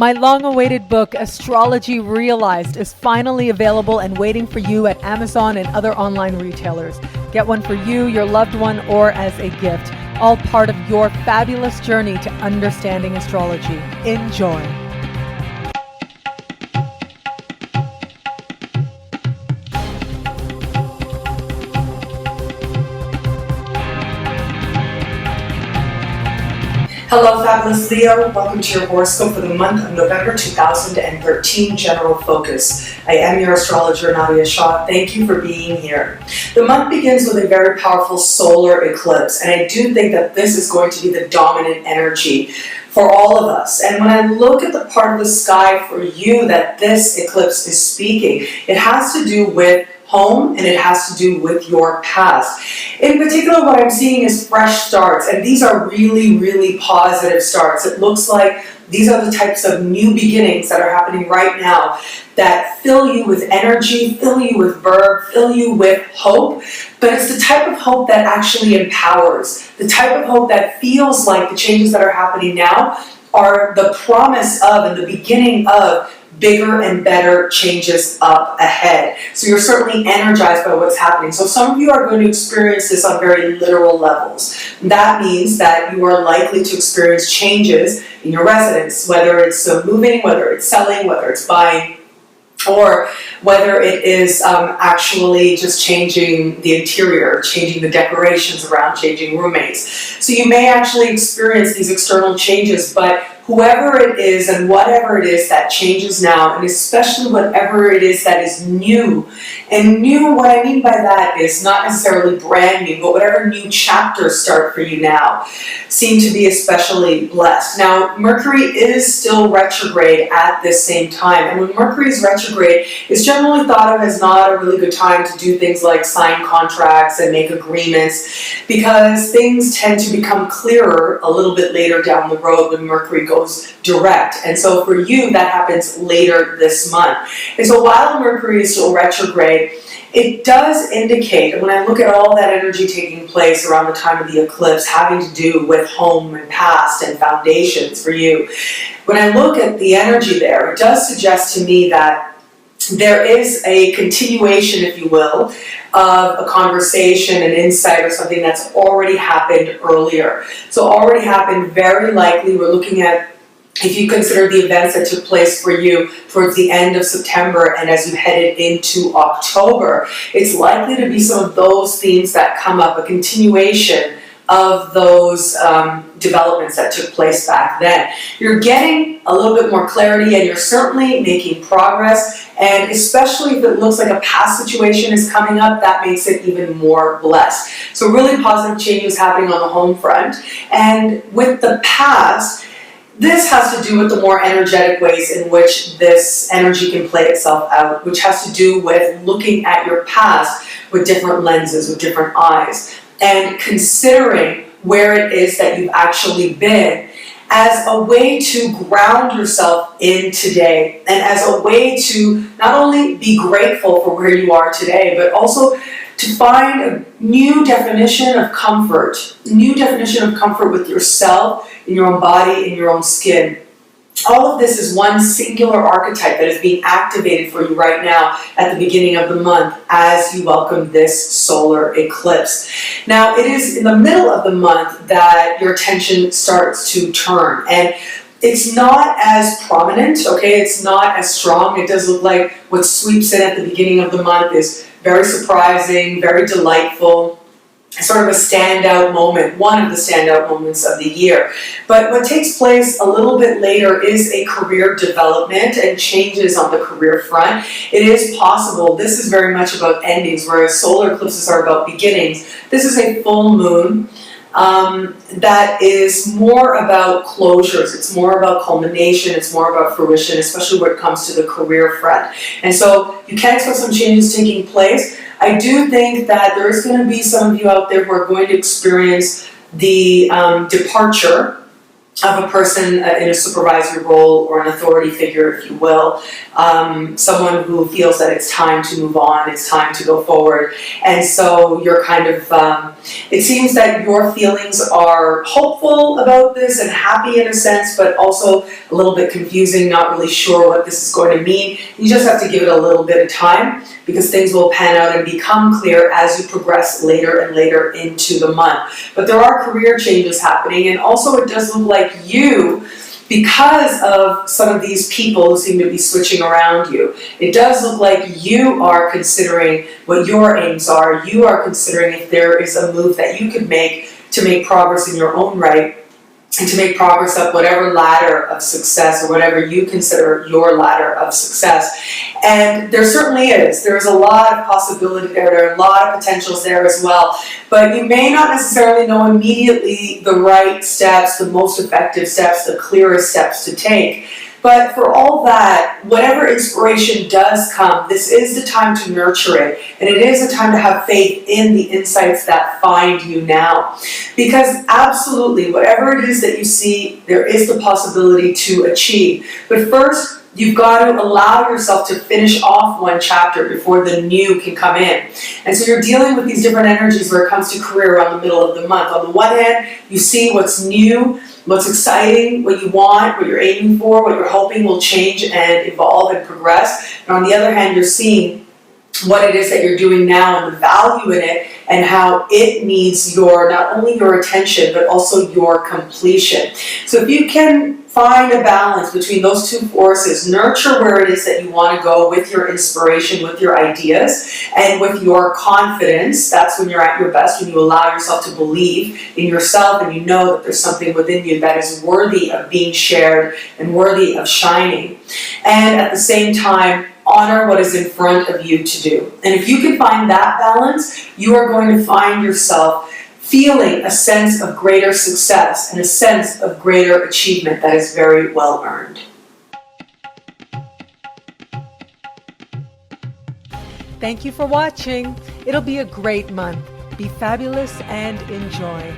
My long-awaited book, Astrology Realized, is finally available and waiting for you at Amazon and other online retailers. Get one for you, your loved one, or as a gift, all part of your fabulous journey to understanding astrology. Enjoy. Hello, fabulous Leo. Welcome to your horoscope for the month of November 2013, General Focus. I am your astrologer, Nadiya Shah. Thank you for being here. The month begins with a very powerful solar eclipse, and I do think that this is going to be the dominant energy for all of us. And when I look at the part of the sky for you that this eclipse is speaking, it has to do with home, and it has to do with your past. In particular, what I'm seeing is fresh starts, and these are really, really positive starts. It looks like these are the types of new beginnings that are happening right now that fill you with energy, fill you with verve, fill you with hope. But it's the type of hope that actually empowers, the type of hope that feels like the changes that are happening now are the promise of and the beginning of bigger and better changes up ahead. So you're certainly energized by what's happening. So some of you are going to experience this on very literal levels. That means that you are likely to experience changes in your residence, whether it's moving, whether it's selling, whether it's buying, or whether it is actually just changing the interior, changing the decorations around, changing roommates. So you may actually experience these external changes, but whoever it is and whatever it is that changes now, and especially whatever it is that is new, and new, what I mean by that is not necessarily brand new, but whatever new chapters start for you now seem to be especially blessed. Now, Mercury is still retrograde at this same time, and when Mercury is retrograde, it's generally thought of as not a really good time to do things like sign contracts and make agreements, because things tend to become clearer a little bit later down the road when Mercury goes direct. And so for you, that happens later this month. And so while Mercury is still retrograde, it does indicate, and when I look at all that energy taking place around the time of the eclipse, having to do with home and past and foundations for you, when I look at the energy there, it does suggest to me that there is a continuation, if you will, of a conversation, an insight, or something that's already happened earlier. So already happened, very likely, we're looking at, if you consider the events that took place for you towards the end of September and as you headed into October, it's likely to be some of those themes that come up, a continuation of those developments that took place back then. You're getting a little bit more clarity, and you're certainly making progress, and especially if it looks like a past situation is coming up, that makes it even more blessed. So really positive changes happening on the home front. And with the past, this has to do with the more energetic ways in which this energy can play itself out, which has to do with looking at your past with different lenses, with different eyes, and considering where it is that you've actually been as a way to ground yourself in today, and as a way to not only be grateful for where you are today, but also to find a new definition of comfort with yourself, in your own body, in your own skin. All of this is one singular archetype that is being activated for you right now at the beginning of the month as you welcome this solar eclipse. Now, it is in the middle of the month that your attention starts to turn, and it's not as prominent, okay? It's not as strong. It does look like what sweeps in at the beginning of the month is very surprising, very delightful, sort of a standout moment, one of the standout moments of the year. But what takes place a little bit later is a career development and changes on the career front. It is possible, this is very much about endings, whereas solar eclipses are about beginnings. This is a full moon that is more about closures, it's more about culmination, it's more about fruition, especially when it comes to the career front. And so you can expect some changes taking place. I do think that there is going to be some of you out there who are going to experience the departure of a person in a supervisory role or an authority figure, if you will, someone who feels that it's time to move on, it's time to go forward. And so you're kind of, it seems that your feelings are hopeful about this and happy in a sense, but also a little bit confusing, not really sure what this is going to mean. You just have to give it a little bit of time, because things will pan out and become clear as you progress later and later into the month. But there are career changes happening, and also it does look like you, because of some of these people who seem to be switching around you, it does look like you are considering what your aims are. You are considering if there is a move that you could make to make progress in your own right, and to make progress up whatever ladder of success or whatever you consider your ladder of success. And there certainly is. There's a lot of possibility there. There are a lot of potentials there as well. But you may not necessarily know immediately the right steps, the most effective steps, the clearest steps to take. But for all that, whatever inspiration does come, this is the time to nurture it. And it is a time to have faith in the insights that find you now. Because absolutely, whatever it is that you see, there is the possibility to achieve. But first, you've got to allow yourself to finish off one chapter before the new can come in. And so you're dealing with these different energies where it comes to career around the middle of the month. On the one hand, you see what's new, what's exciting, what you want, what you're aiming for, what you're hoping will change and evolve and progress. And on the other hand, you're seeing what it is that you're doing now and the value in it, and how it needs not only your attention, but also your completion. So if you can find a balance between those two forces, nurture where it is that you want to go with your inspiration, with your ideas, and with your confidence. That's when you're at your best, when you allow yourself to believe in yourself and you know that there's something within you that is worthy of being shared and worthy of shining. And at the same time, honor what is in front of you to do. And if you can find that balance, you are going to find yourself feeling a sense of greater success and a sense of greater achievement that is very well earned. Thank you for watching. It'll be a great month. Be fabulous and enjoy.